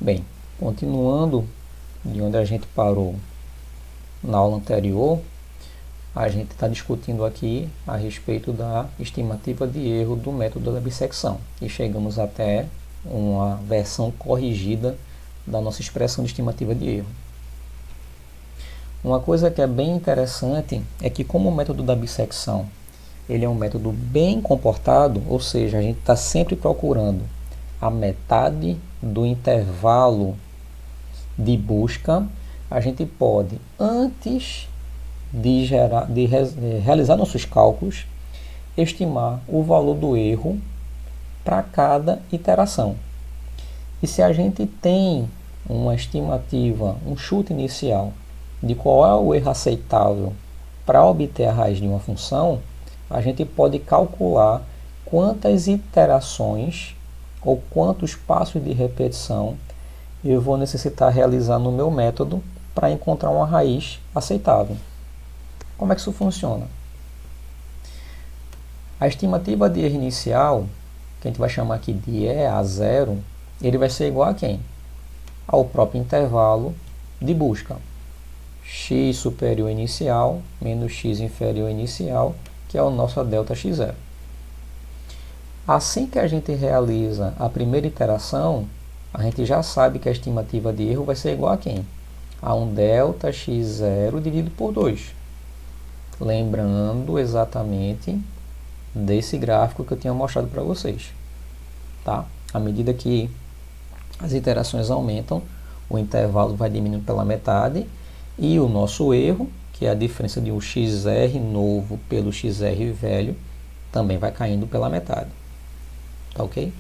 Bem, continuando de onde a gente parou na aula anterior, a gente está discutindo aqui a respeito da estimativa de erro do método da bissecção e chegamos até uma versão corrigida da nossa expressão de estimativa de erro. Uma coisa que é bem interessante é que, como o método da bissecção ele é um método bem comportado, ou seja, a gente está sempre procurando a metade do intervalo de busca, a gente pode, antes de realizar nossos cálculos, estimar o valor do erro para cada iteração. E se a gente tem uma estimativa, um chute inicial de qual é o erro aceitável para obter a raiz de uma função, a gente pode calcular quantas iterações ou quantos passos de repetição eu vou necessitar realizar no meu método para encontrar uma raiz aceitável. Como é que isso funciona? A estimativa de erro inicial, que a gente vai chamar aqui de E a zero, ele vai ser igual a quem? Ao próprio intervalo de busca. X superior inicial menos x inferior inicial, que é o nosso delta x0. Assim que a gente realiza a primeira iteração, a gente já sabe que a estimativa de erro vai ser igual a quem? A um delta x0 dividido por 2. Lembrando exatamente desse gráfico que eu tinha mostrado para vocês. Tá? À medida que as iterações aumentam, o intervalo vai diminuindo pela metade e o nosso erro, que é a diferença de um XR novo pelo XR velho, também vai caindo pela metade. Tá ok?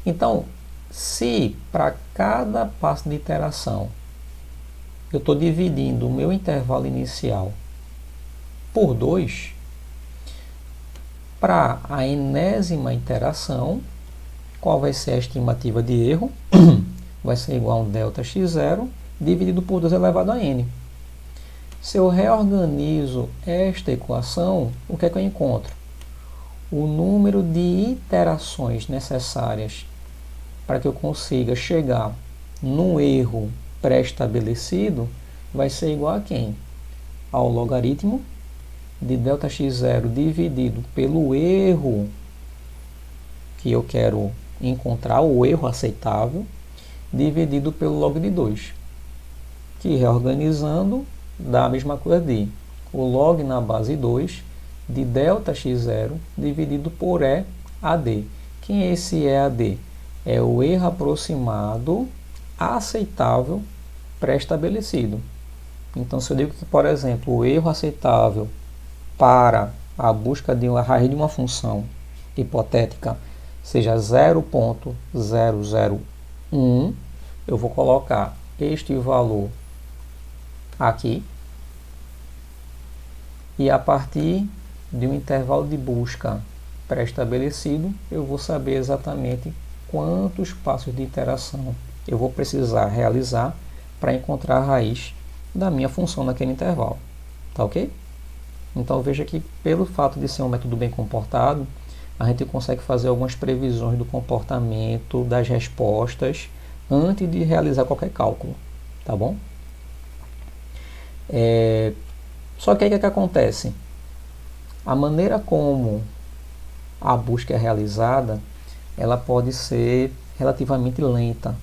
Então, se para cada passo de iteração eu estou dividindo o meu intervalo inicial por 2, para a enésima iteração, qual vai ser a estimativa de erro? Vai ser igual a um delta x0 dividido por 2 elevado a n. Se eu reorganizo esta equação, o que é que eu encontro? O número de iterações necessárias para que eu consiga chegar num erro pré-estabelecido vai ser igual a quem? Ao logaritmo de delta x0 dividido pelo erro que eu quero encontrar, o erro aceitável, dividido pelo log de 2, que reorganizando dá a mesma coisa de o log na base 2 de delta x0 dividido por EAD. Quem é esse EAD? É o erro aproximado aceitável pré-estabelecido. Então, se eu digo que, por exemplo, o erro aceitável para a busca de uma raiz de uma função hipotética seja 0,001, eu vou colocar este valor aqui e a partir de um intervalo de busca pré-estabelecido eu vou saber exatamente quantos passos de iteração eu vou precisar realizar para encontrar a raiz da minha função naquele intervalo. Tá ok? Então veja que pelo fato de ser um método bem comportado, a gente consegue fazer algumas previsões do comportamento das respostas antes de realizar qualquer cálculo. Tá bom? Só que aí o que acontece? A maneira como a busca é realizada, ela pode ser relativamente lenta,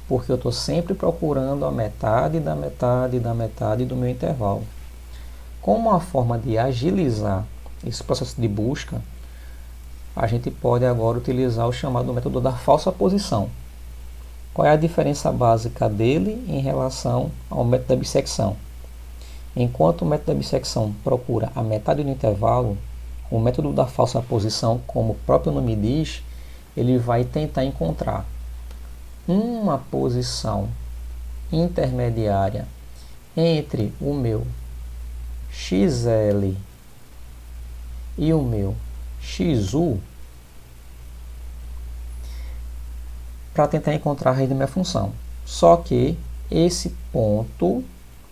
porque eu estou sempre procurando a metade da metade da metade do meu intervalo. Como uma forma de agilizar esse processo de busca, a gente pode agora utilizar o chamado método da falsa posição. Qual é a diferença básica dele em relação ao método da bissecção? Enquanto o método da bissecção procura a metade do intervalo, o método da falsa posição, como o próprio nome diz, ele vai tentar encontrar uma posição intermediária entre o meu XL e o meu XU para tentar encontrar a raiz da minha função. Só que esse ponto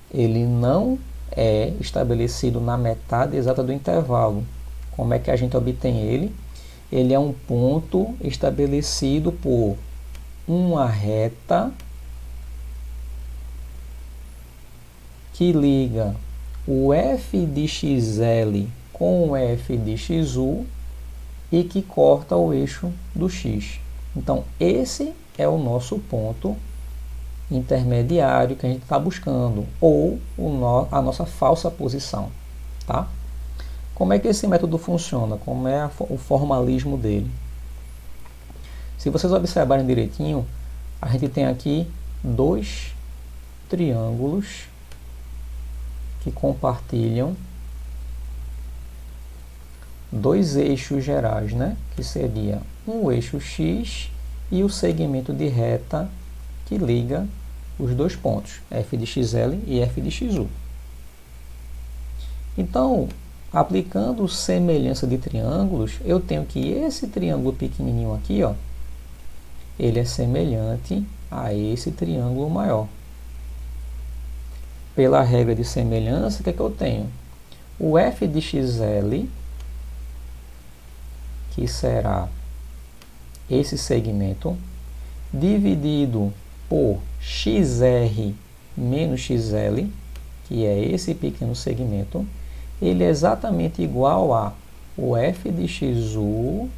ele não é estabelecido na metade exata do intervalo. Como é que a gente obtém ele? Ele é um ponto estabelecido por uma reta que liga o f de xl com o f de xu e que corta o eixo do x. Então, esse é o nosso ponto intermediário que a gente está buscando, ou a nossa falsa posição. Tá? Como é que esse método funciona? Como é o formalismo dele? Se vocês observarem direitinho, a gente tem aqui dois triângulos que compartilham dois eixos gerais, né? Que seria um eixo x e o segmento de reta que liga os dois pontos, f de xl e f de xu. Então, aplicando semelhança de triângulos, eu tenho que esse triângulo pequenininho aqui, ó, ele é semelhante a esse triângulo maior. Pela regra de semelhança, o que é que eu tenho? O f de xl, que será esse segmento, dividido por xr menos xl, que é esse pequeno segmento, ele é exatamente igual a o f de xu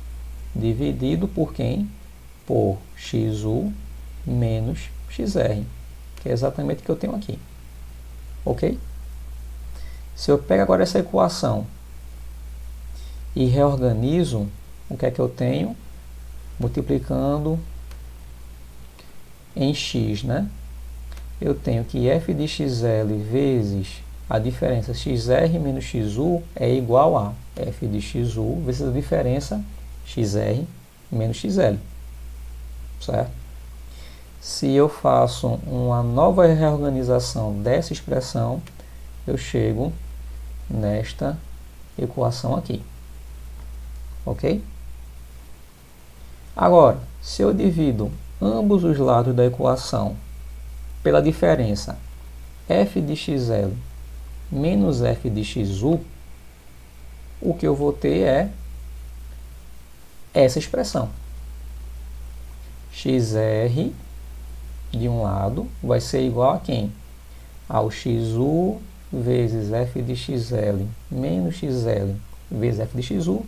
dividido por quem? Por xu menos xr, que é exatamente o que eu tenho aqui. Ok? Se eu pego agora essa equação e reorganizo, o que é que eu tenho? Multiplicando em x, né? Eu tenho que f de xl vezes a diferença xr menos xu é igual a f de xu vezes a diferença xr menos xl. Certo? Se eu faço uma nova reorganização dessa expressão, eu chego nesta equação aqui. Ok? Agora, se eu divido ambos os lados da equação pela diferença f de xl menos f de xu, o que eu vou ter é essa expressão. xr de um lado vai ser igual a quem? Ao xu vezes f de xl menos xl vezes f de xu,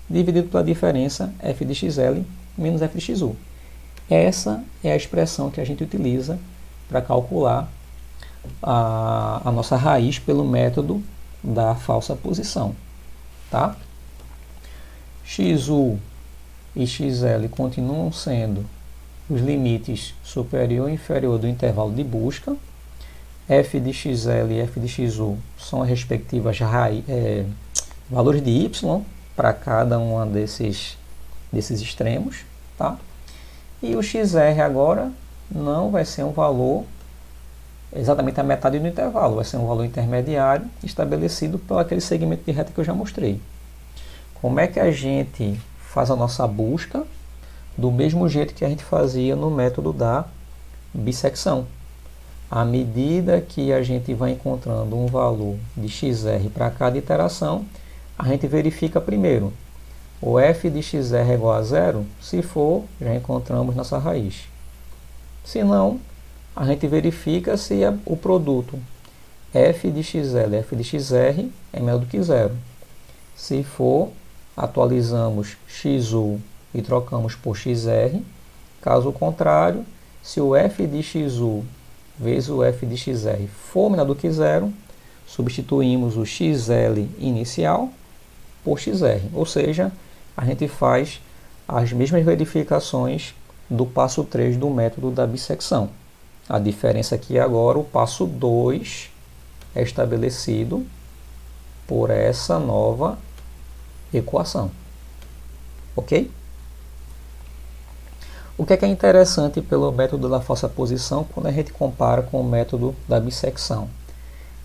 dividido pela diferença f de xl menos f de xu. Essa é a expressão que a gente utiliza para calcular a nossa raiz pelo método da falsa posição. Tá? xu e xl continuam sendo os limites superior e inferior do intervalo de busca. F de xl e f de xu são as respectivas valores de y para cada um desses extremos. Tá? E o xr agora não vai ser um valor exatamente a metade do intervalo, vai ser um valor intermediário estabelecido por aquele segmento de reta que eu já mostrei. Como é que a gente faz a nossa busca? Do mesmo jeito que a gente fazia no método da bissecção. À medida que a gente vai encontrando um valor de xr para cada iteração, a gente verifica primeiro o f de xr é igual a zero. Se for, já encontramos nossa raiz. Se não, a gente verifica se o produto f de xl e f de xr é menor do que zero. Se for, atualizamos xu e trocamos por xr. Caso contrário, se o f de xu vezes o f de xr for menor do que zero, substituímos o xl inicial por xr. Ou seja, a gente faz as mesmas verificações do passo 3 do método da bissecção. A diferença aqui agora, o passo 2 é estabelecido por essa nova equação. Ok? O que é interessante pelo método da falsa posição quando a gente compara com o método da bissecção?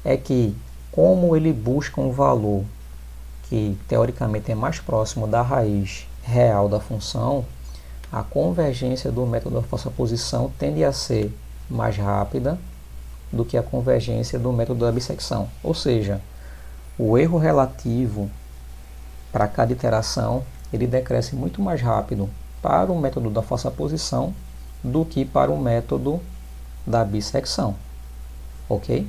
É que, como ele busca um valor que teoricamente é mais próximo da raiz real da função, a convergência do método da falsa posição tende a ser mais rápida do que a convergência do método da bissecção. Ou seja, o erro relativo para cada iteração ele decresce muito mais rápido para o método da falsa posição do que para o método da bissecção, ok?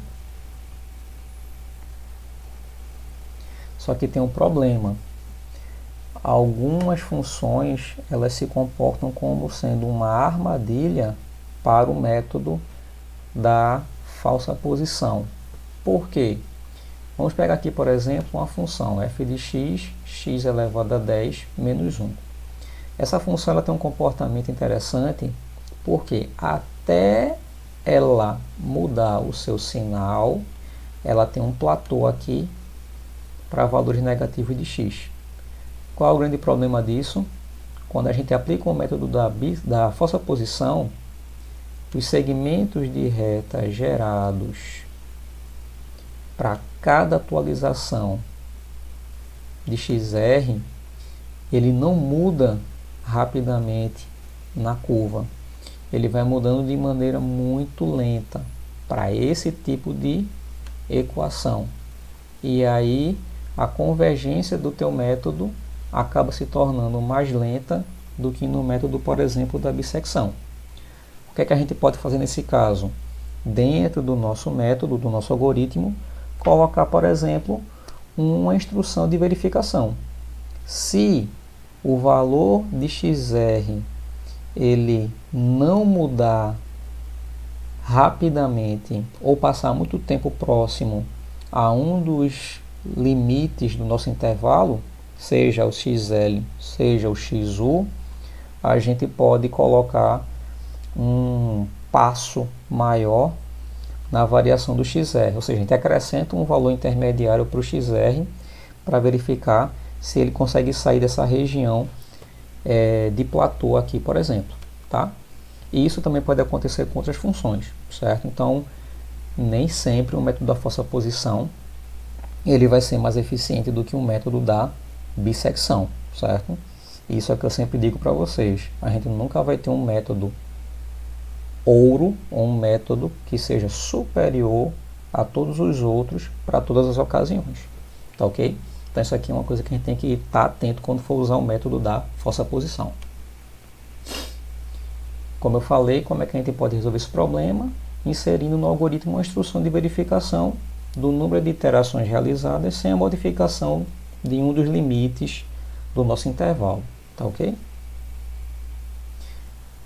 Só que tem um problema. Algumas funções elas se comportam como sendo uma armadilha para o método da falsa posição. Por quê? Vamos pegar aqui, por exemplo, uma função f de x, x elevado a 10 menos 1. Essa função ela tem um comportamento interessante porque até ela mudar o seu sinal, ela tem um platô aqui para valores negativos de x. Qual é o grande problema disso? Quando a gente aplica o método da falsa posição, os segmentos de reta gerados para cada atualização de XR, ele não muda rapidamente na curva. Ele vai mudando de maneira muito lenta para esse tipo de equação. E aí a convergência do teu método acaba se tornando mais lenta do que no método, por exemplo, da bissecção. O que é que a gente pode fazer nesse caso? Dentro do nosso método, do nosso algoritmo, colocar, por exemplo, uma instrução de verificação. Se o valor de XR ele não mudar rapidamente ou passar muito tempo próximo a um dos limites do nosso intervalo, seja o XL, seja o XU, a gente pode colocar um passo maior na variação do XR, ou seja, a gente acrescenta um valor intermediário para o XR para verificar se ele consegue sair dessa região de platô aqui, por exemplo, tá? E isso também pode acontecer com outras funções, certo? Então, nem sempre o método da falsa posição ele vai ser mais eficiente do que o método da bissecção, certo? Isso é o que eu sempre digo para vocês. A gente nunca vai ter um método ouro ou um método que seja superior a todos os outros para todas as ocasiões, tá ok? Então isso aqui é uma coisa que a gente tem que estar atento quando for usar o método da falsa posição. Como eu falei, como é que a gente pode resolver esse problema? Inserindo no algoritmo uma instrução de verificação do número de iterações realizadas sem a modificação de um dos limites do nosso intervalo, tá ok?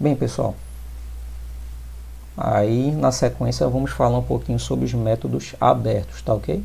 Bem, pessoal, aí na sequência vamos falar um pouquinho sobre os métodos abertos, tá ok?